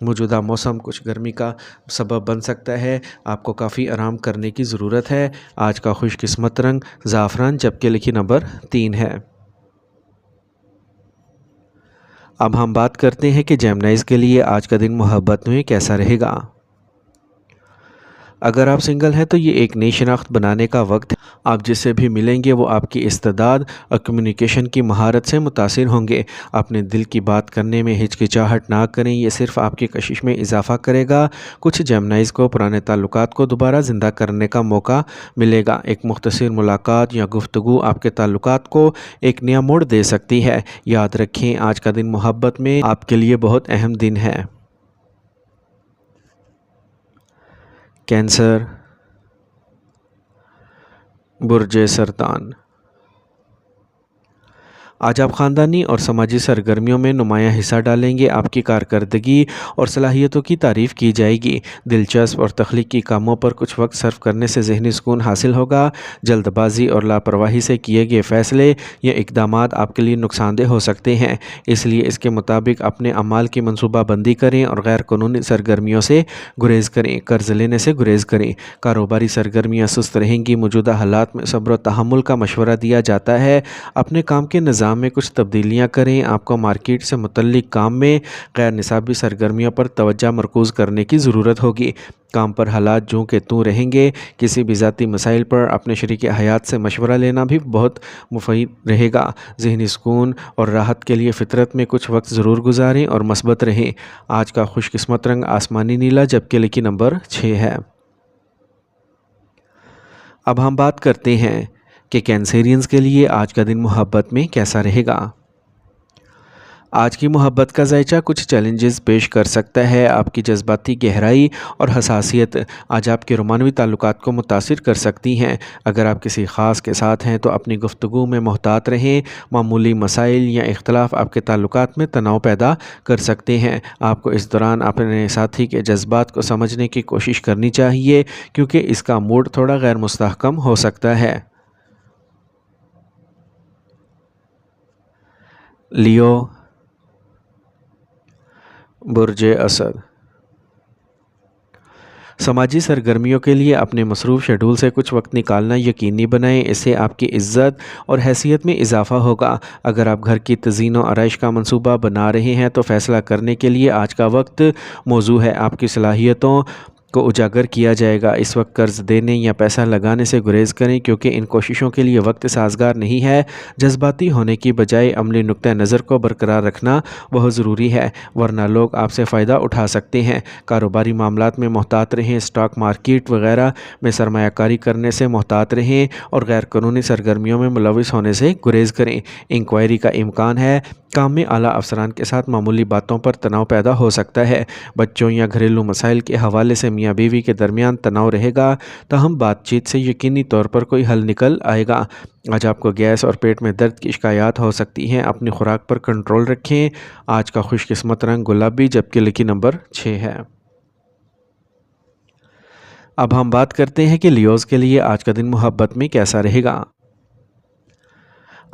موجودہ موسم کچھ گرمی کا سبب بن سکتا ہے، آپ کو کافی آرام کرنے کی ضرورت ہے۔ آج کا خوش قسمت رنگ زعفران جبکہ لکی نمبر 3 ہے۔ اب ہم بات کرتے ہیں کہ جیمنائز کے لیے آج کا دن محبت میں کیسا رہے گا۔ اگر آپ سنگل ہیں تو یہ ایک نئی شناخت بنانے کا وقت ہے۔ آپ جس سے بھی ملیں گے وہ آپ کی استعداد اور کمیونیکیشن کی مہارت سے متاثر ہوں گے۔ اپنے دل کی بات کرنے میں ہچکچاہٹ نہ کریں، یہ صرف آپ کی کشش میں اضافہ کرے گا۔ کچھ جیمنائز کو پرانے تعلقات کو دوبارہ زندہ کرنے کا موقع ملے گا۔ ایک مختصر ملاقات یا گفتگو آپ کے تعلقات کو ایک نیا موڑ دے سکتی ہے۔ یاد رکھیں آج کا دن محبت میں آپ کے لیے بہت اہم دن ہے۔ کینسر، برج سرطان۔ آج آپ خاندانی اور سماجی سرگرمیوں میں نمایاں حصہ ڈالیں گے۔ آپ کی کارکردگی اور صلاحیتوں کی تعریف کی جائے گی۔ دلچسپ اور تخلیقی کاموں پر کچھ وقت صرف کرنے سے ذہنی سکون حاصل ہوگا۔ جلد بازی اور لاپرواہی سے کیے گئے فیصلے یا اقدامات آپ کے لیے نقصان دہ ہو سکتے ہیں، اس لیے اس کے مطابق اپنے اعمال کی منصوبہ بندی کریں اور غیر قانونی سرگرمیوں سے گریز کریں۔ قرض لینے سے گریز کریں۔ کاروباری سرگرمیاں سست رہیں گی۔ موجودہ حالات میں صبر و تحمل کا مشورہ دیا جاتا ہے۔ اپنے کام کے نظام میں کچھ تبدیلیاں کریں۔ آپ کو مارکیٹ سے متعلق کام میں غیر نصابی سرگرمیوں پر توجہ مرکوز کرنے کی ضرورت ہوگی۔ کام پر حالات جوں کہ توں رہیں گے۔ کسی بھی ذاتی مسائل پر اپنے شریک حیات سے مشورہ لینا بھی بہت مفید رہے گا۔ ذہنی سکون اور راحت کے لیے فطرت میں کچھ وقت ضرور گزاریں اور مثبت رہیں۔ آج کا خوش قسمت رنگ آسمانی نیلا جبکہ لکی نمبر 6 ہے۔ اب ہم بات کرتے ہیں کہ کینسیرینز کے لیے آج کا دن محبت میں کیسا رہے گا۔ آج کی محبت کا ذائچہ کچھ چیلنجز پیش کر سکتا ہے۔ آپ کی جذباتی گہرائی اور حساسیت آج آپ کے رومانوی تعلقات کو متاثر کر سکتی ہیں۔ اگر آپ کسی خاص کے ساتھ ہیں تو اپنی گفتگو میں محتاط رہیں۔ معمولی مسائل یا اختلاف آپ کے تعلقات میں تناؤ پیدا کر سکتے ہیں۔ آپ کو اس دوران اپنے ساتھی کے جذبات کو سمجھنے کی کوشش کرنی چاہیے کیونکہ اس کا موڈ تھوڑا غیر مستحکم ہو سکتا ہے۔ لیو، برج اسد۔ سماجی سرگرمیوں کے لیے اپنے مصروف شیڈول سے کچھ وقت نکالنا یقینی بنائیں، اس سے آپ کی عزت اور حیثیت میں اضافہ ہوگا۔ اگر آپ گھر کی تزئین و آرائش کا منصوبہ بنا رہے ہیں تو فیصلہ کرنے کے لیے آج کا وقت موزوں ہے۔ آپ کی صلاحیتوں کو اجاگر کیا جائے گا۔ اس وقت قرض دینے یا پیسہ لگانے سے گریز کریں کیونکہ ان کوششوں کے لیے وقت سازگار نہیں ہے۔ جذباتی ہونے کی بجائے عملی نقطہ نظر کو برقرار رکھنا بہت ضروری ہے ورنہ لوگ آپ سے فائدہ اٹھا سکتے ہیں۔ کاروباری معاملات میں محتاط رہیں۔ اسٹاک مارکیٹ وغیرہ میں سرمایہ کاری کرنے سے محتاط رہیں اور غیر قانونی سرگرمیوں میں ملوث ہونے سے گریز کریں۔ انکوائری کا امکان ہے۔ کام میں اعلیٰ افسران کے ساتھ معمولی باتوں پر تناؤ پیدا ہو سکتا ہے۔ بچوں یا گھریلو مسائل کے حوالے سے میاں بیوی کے درمیان تناؤ رہے گا، تاہم بات چیت سے یقینی طور پر کوئی حل نکل آئے گا۔ آج آپ کو گیس اور پیٹ میں درد کی شکایات ہو سکتی ہیں۔ اپنی خوراک پر کنٹرول رکھیں۔ آج کا خوش قسمت رنگ گلابی جبکہ لکی نمبر 6 ہے۔ اب ہم بات کرتے ہیں کہ لیوز کے لیے آج کا دن محبت میں کیسا رہے گا۔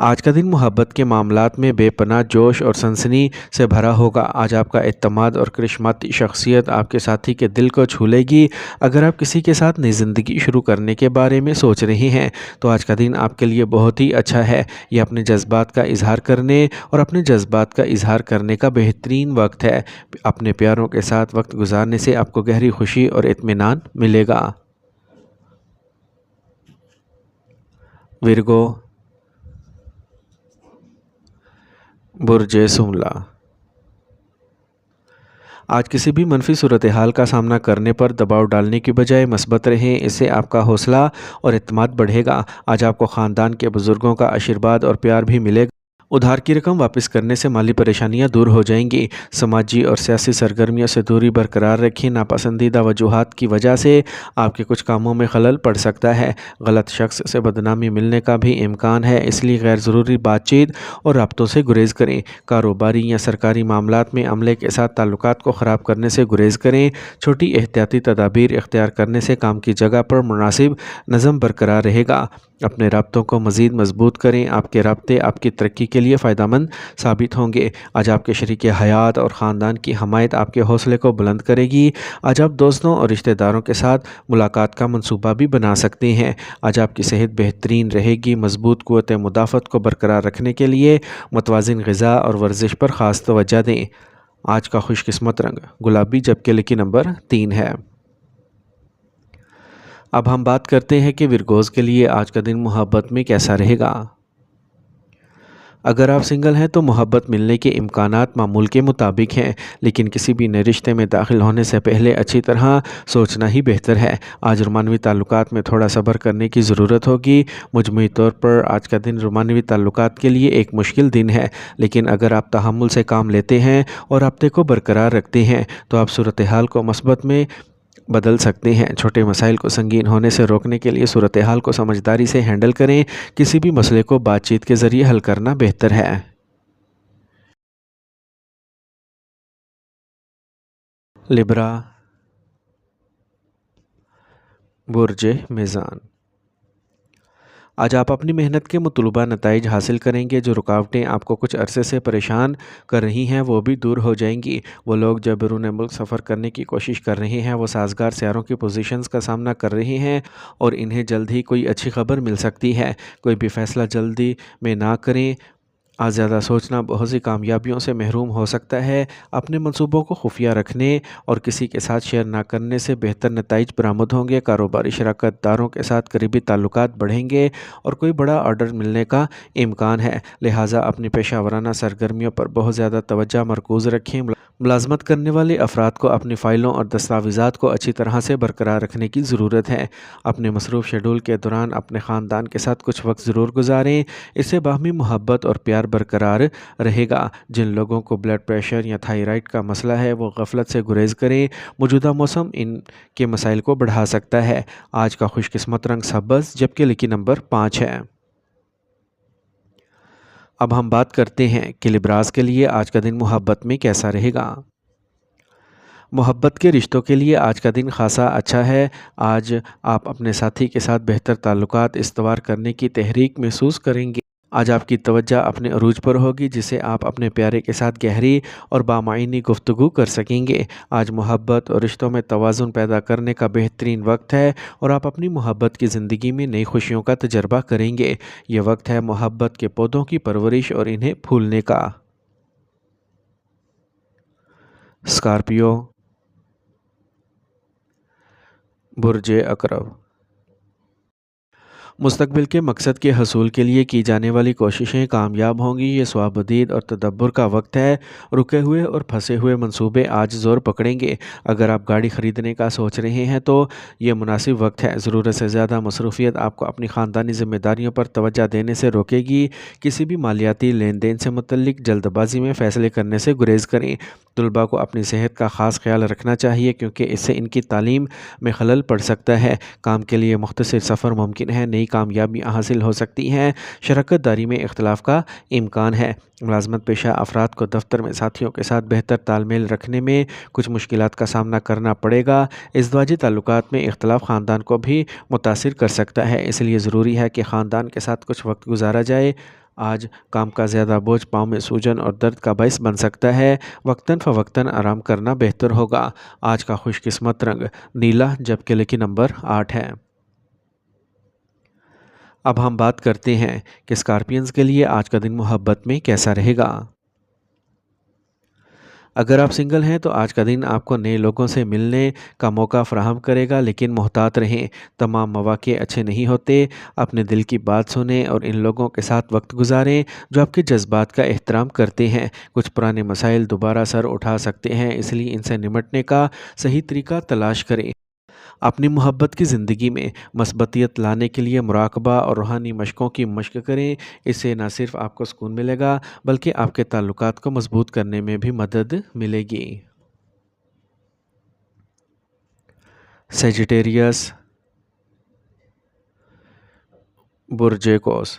آج کا دن محبت کے معاملات میں بے پناہ جوش اور سنسنی سے بھرا ہوگا۔ آج آپ کا اعتماد اور کرشماتی شخصیت آپ کے ساتھی کے دل کو چھو لے گی۔ اگر آپ کسی کے ساتھ نئی زندگی شروع کرنے کے بارے میں سوچ رہے ہیں تو آج کا دن آپ کے لیے بہت ہی اچھا ہے۔ یہ اپنے جذبات کا اظہار کرنے اور اپنے جذبات کا اظہار کرنے کا بہترین وقت ہے۔ اپنے پیاروں کے ساتھ وقت گزارنے سے آپ کو گہری خوشی اور اطمینان ملے گا۔ ورگو، برج سملا۔ آج کسی بھی منفی صورتحال کا سامنا کرنے پر دباؤ ڈالنے کی بجائے مثبت رہیں، اس سے آپ کا حوصلہ اور اعتماد بڑھے گا۔ آج آپ کو خاندان کے بزرگوں کا آشیرواد اور پیار بھی ملے گا۔ ادھار کی رقم واپس کرنے سے مالی پریشانیاں دور ہو جائیں گی۔ سماجی اور سیاسی سرگرمیوں سے دوری برقرار رکھیں۔ ناپسندیدہ وجوہات کی وجہ سے آپ کے کچھ کاموں میں خلل پڑ سکتا ہے۔ غلط شخص سے بدنامی ملنے کا بھی امکان ہے، اس لیے غیر ضروری بات چیت اور رابطوں سے گریز کریں۔ کاروباری یا سرکاری معاملات میں عملے کے ساتھ تعلقات کو خراب کرنے سے گریز کریں۔ چھوٹی احتیاطی تدابیر اختیار کرنے سے کام کی جگہ پر مناسب نظم برقرار رہے گا۔ اپنے رابطوں کو مزید مضبوط کریں، آپ کے رابطے آپ کی ترقی کے لیے فائدہ مند ثابت ہوں گے۔ آج آپ کے شریک حیات اور خاندان کی حمایت آپ کے حوصلے کو بلند کرے گی۔ آج آپ دوستوں اور رشتہ داروں کے ساتھ ملاقات کا منصوبہ بھی بنا سکتے ہیں۔ آج آپ کی صحت بہترین رہے گی۔ مضبوط قوت مدافعت کو برقرار رکھنے کے لیے متوازن غذا اور ورزش پر خاص توجہ دیں۔ آج کا خوش قسمت رنگ گلابی، جبکہ لکی نمبر 3 ہے۔ اب ہم بات کرتے ہیں کہ ورگوز کے لیے آج کا دن محبت میں کیسا رہے گا۔ اگر آپ سنگل ہیں تو محبت ملنے کے امکانات معمول کے مطابق ہیں، لیکن کسی بھی نئے رشتے میں داخل ہونے سے پہلے اچھی طرح سوچنا ہی بہتر ہے۔ آج رومانوی تعلقات میں تھوڑا صبر کرنے کی ضرورت ہوگی۔ مجموعی طور پر آج کا دن رومانوی تعلقات کے لیے ایک مشکل دن ہے، لیکن اگر آپ تحمل سے کام لیتے ہیں اور رابطے کو برقرار رکھتے ہیں تو آپ صورتحال کو مثبت میں بدل سکتے ہیں۔ چھوٹے مسائل کو سنگین ہونے سے روکنے کے لیے صورتحال کو سمجھداری سے ہینڈل کریں۔ کسی بھی مسئلے کو بات چیت کے ذریعے حل کرنا بہتر ہے۔ لبرا، برج میزان، آج آپ اپنی محنت کے مطلوبہ نتائج حاصل کریں گے۔ جو رکاوٹیں آپ کو کچھ عرصے سے پریشان کر رہی ہیں وہ بھی دور ہو جائیں گی۔ وہ لوگ جو بیرون ملک سفر کرنے کی کوشش کر رہے ہیں وہ سازگار سیاروں کی پوزیشنز کا سامنا کر رہے ہیں اور انہیں جلد ہی کوئی اچھی خبر مل سکتی ہے۔ کوئی بھی فیصلہ جلدی میں نہ کریں۔ آج زیادہ سوچنا بہت سی کامیابیوں سے محروم ہو سکتا ہے۔ اپنے منصوبوں کو خفیہ رکھنے اور کسی کے ساتھ شیئر نہ کرنے سے بہتر نتائج برآمد ہوں گے۔ کاروباری شراکت داروں کے ساتھ قریبی تعلقات بڑھیں گے اور کوئی بڑا آرڈر ملنے کا امکان ہے، لہٰذا اپنی پیشہ ورانہ سرگرمیوں پر بہت زیادہ توجہ مرکوز رکھیں۔ ملازمت کرنے والے افراد کو اپنی فائلوں اور دستاویزات کو اچھی طرح سے برقرار رکھنے کی ضرورت ہے۔ اپنے مصروف شیڈول کے دوران اپنے خاندان کے ساتھ کچھ وقت ضرور گزاریں، اس سے باہمی محبت اور پیار برقرار رہے گا۔ جن لوگوں کو بلڈ پریشر یا تھائرائیڈ کا مسئلہ ہے وہ غفلت سے گریز کریں۔ موجودہ موسم ان کے مسائل کو بڑھا سکتا ہے۔ آج کا خوش قسمت رنگ سبز، جبکہ لکی نمبر 5 ہے۔ اب ہم بات کرتے ہیں کہ لبراز کے لیے آج کا دن محبت میں کیسا رہے گا۔ محبت کے رشتوں کے لیے آج کا دن خاصا اچھا ہے۔ آج آپ اپنے ساتھی کے ساتھ بہتر تعلقات استوار کرنے کی تحریک محسوس کریں گے۔ آج آپ کی توجہ اپنے عروج پر ہوگی جس سے آپ اپنے پیارے کے ساتھ گہری اور بامعنی گفتگو کر سکیں گے۔ آج محبت اور رشتوں میں توازن پیدا کرنے کا بہترین وقت ہے اور آپ اپنی محبت کی زندگی میں نئی خوشیوں کا تجربہ کریں گے۔ یہ وقت ہے محبت کے پودوں کی پرورش اور انہیں پھولنے کا۔ اسکارپیو، برج عقرب، مستقبل کے مقصد کے حصول کے لیے کی جانے والی کوششیں کامیاب ہوں گی۔ یہ صوابدید اور تدبر کا وقت ہے۔ رکے ہوئے اور پھنسے ہوئے منصوبے آج زور پکڑیں گے۔ اگر آپ گاڑی خریدنے کا سوچ رہے ہیں تو یہ مناسب وقت ہے۔ ضرورت سے زیادہ مصروفیت آپ کو اپنی خاندانی ذمہ داریوں پر توجہ دینے سے روکے گی۔ کسی بھی مالیاتی لین دین سے متعلق جلد بازی میں فیصلے کرنے سے گریز کریں۔ طلباء کو اپنی صحت کا خاص خیال رکھنا چاہیے کیونکہ اس سے ان کی تعلیم میں خلل پڑ سکتا ہے۔ کام کے لیے مختصر سفر ممکن ہے۔ نئی کامیابیاں حاصل ہو سکتی ہیں۔ شراکت داری میں اختلاف کا امکان ہے۔ ملازمت پیشہ افراد کو دفتر میں ساتھیوں کے ساتھ بہتر تال میل رکھنے میں کچھ مشکلات کا سامنا کرنا پڑے گا۔ ازدواجی تعلقات میں اختلاف خاندان کو بھی متاثر کر سکتا ہے، اس لیے ضروری ہے کہ خاندان کے ساتھ کچھ وقت گزارا جائے۔ آج کام کا زیادہ بوجھ پاؤں میں سوجن اور درد کا باعث بن سکتا ہے۔ وقتاً فوقتاً آرام کرنا بہتر ہوگا۔ آج کا خوش قسمت رنگ نیلا، جبکہ لکی نمبر 8 ہے۔ اب ہم بات کرتے ہیں کہ اسکارپینز کے لیے آج کا دن محبت میں کیسا رہے گا۔ اگر آپ سنگل ہیں تو آج کا دن آپ کو نئے لوگوں سے ملنے کا موقع فراہم کرے گا، لیکن محتاط رہیں۔ تمام مواقع اچھے نہیں ہوتے۔ اپنے دل کی بات سنیں اور ان لوگوں کے ساتھ وقت گزاریں جو آپ کے جذبات کا احترام کرتے ہیں۔ کچھ پرانے مسائل دوبارہ سر اٹھا سکتے ہیں، اس لیے ان سے نمٹنے کا صحیح طریقہ تلاش کریں۔ اپنی محبت کی زندگی میں مثبتیت لانے کے لیے مراقبہ اور روحانی مشقوں کی مشق کریں۔ اس سے نہ صرف آپ کو سکون ملے گا بلکہ آپ کے تعلقات کو مضبوط کرنے میں بھی مدد ملے گی۔ سیجیٹیریس، برج قوس،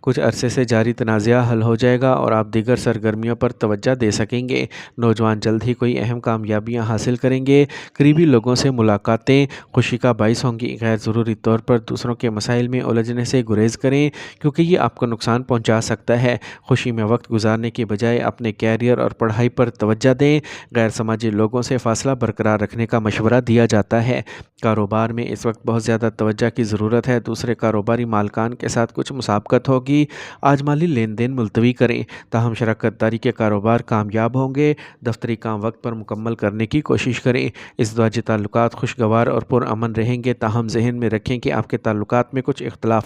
کچھ عرصے سے جاری تنازعہ حل ہو جائے گا اور آپ دیگر سرگرمیوں پر توجہ دے سکیں گے۔ نوجوان جلد ہی کوئی اہم کامیابیاں حاصل کریں گے۔ قریبی لوگوں سے ملاقاتیں خوشی کا باعث ہوں گی۔ غیر ضروری طور پر دوسروں کے مسائل میں الجھنے سے گریز کریں کیونکہ یہ آپ کو نقصان پہنچا سکتا ہے۔ خوشی میں وقت گزارنے کی بجائے اپنے کیریئر اور پڑھائی پر توجہ دیں۔ غیر سماجی لوگوں سے فاصلہ برقرار رکھنے کا مشورہ دیا جاتا ہے۔ کاروبار میں اس وقت بہت زیادہ توجہ کی ضرورت ہے۔ دوسرے کاروباری مالکان کے ساتھ کچھ مسابقت ہوگی۔ آج مالی لین دین ملتوی کریں، تاہم شراکت داری کے کاروبار کامیاب ہوں گے۔ دفتری کام وقت پر مکمل کرنے کی کوشش کریں۔ ازدواجی تعلقات خوشگوار اور پرامن رہیں گے، تاہم ذہن میں رکھیں کہ آپ کے تعلقات میں کچھ اختلاف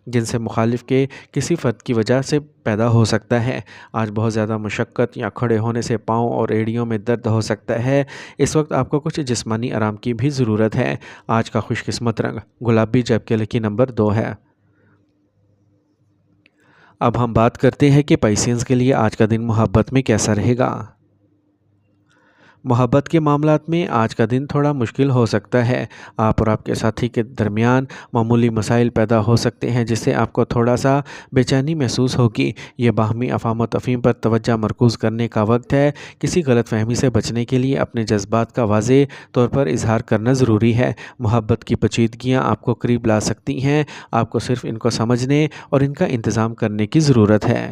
جن سے مخالف کے کسی فرد کی وجہ سے پیدا ہو سکتا ہے۔ آج بہت زیادہ مشقت یا کھڑے ہونے سے پاؤں اور ایڑیوں میں درد ہو سکتا ہے۔ اس وقت آپ کو کچھ جسمانی آرام کی بھی ضرورت ہے۔ آج کا خوش قسمت رنگ گلابی جبکہ لکی نمبر 2 ہے۔ اب ہم بات کرتے ہیں کہ پائسینز کے لیے آج کا دن محبت میں کیسا رہے گا۔ محبت کے معاملات میں آج کا دن تھوڑا مشکل ہو سکتا ہے۔ آپ اور آپ کے ساتھی کے درمیان معمولی مسائل پیدا ہو سکتے ہیں جس سے آپ کو تھوڑا سا بے چینی محسوس ہوگی۔ یہ باہمی افہام و تفہیم پر توجہ مرکوز کرنے کا وقت ہے۔ کسی غلط فہمی سے بچنے کے لیے اپنے جذبات کا واضح طور پر اظہار کرنا ضروری ہے۔ محبت کی پیچیدگیاں آپ کو قریب لا سکتی ہیں۔ آپ کو صرف ان کو سمجھنے اور ان کا انتظام کرنے کی ضرورت ہے۔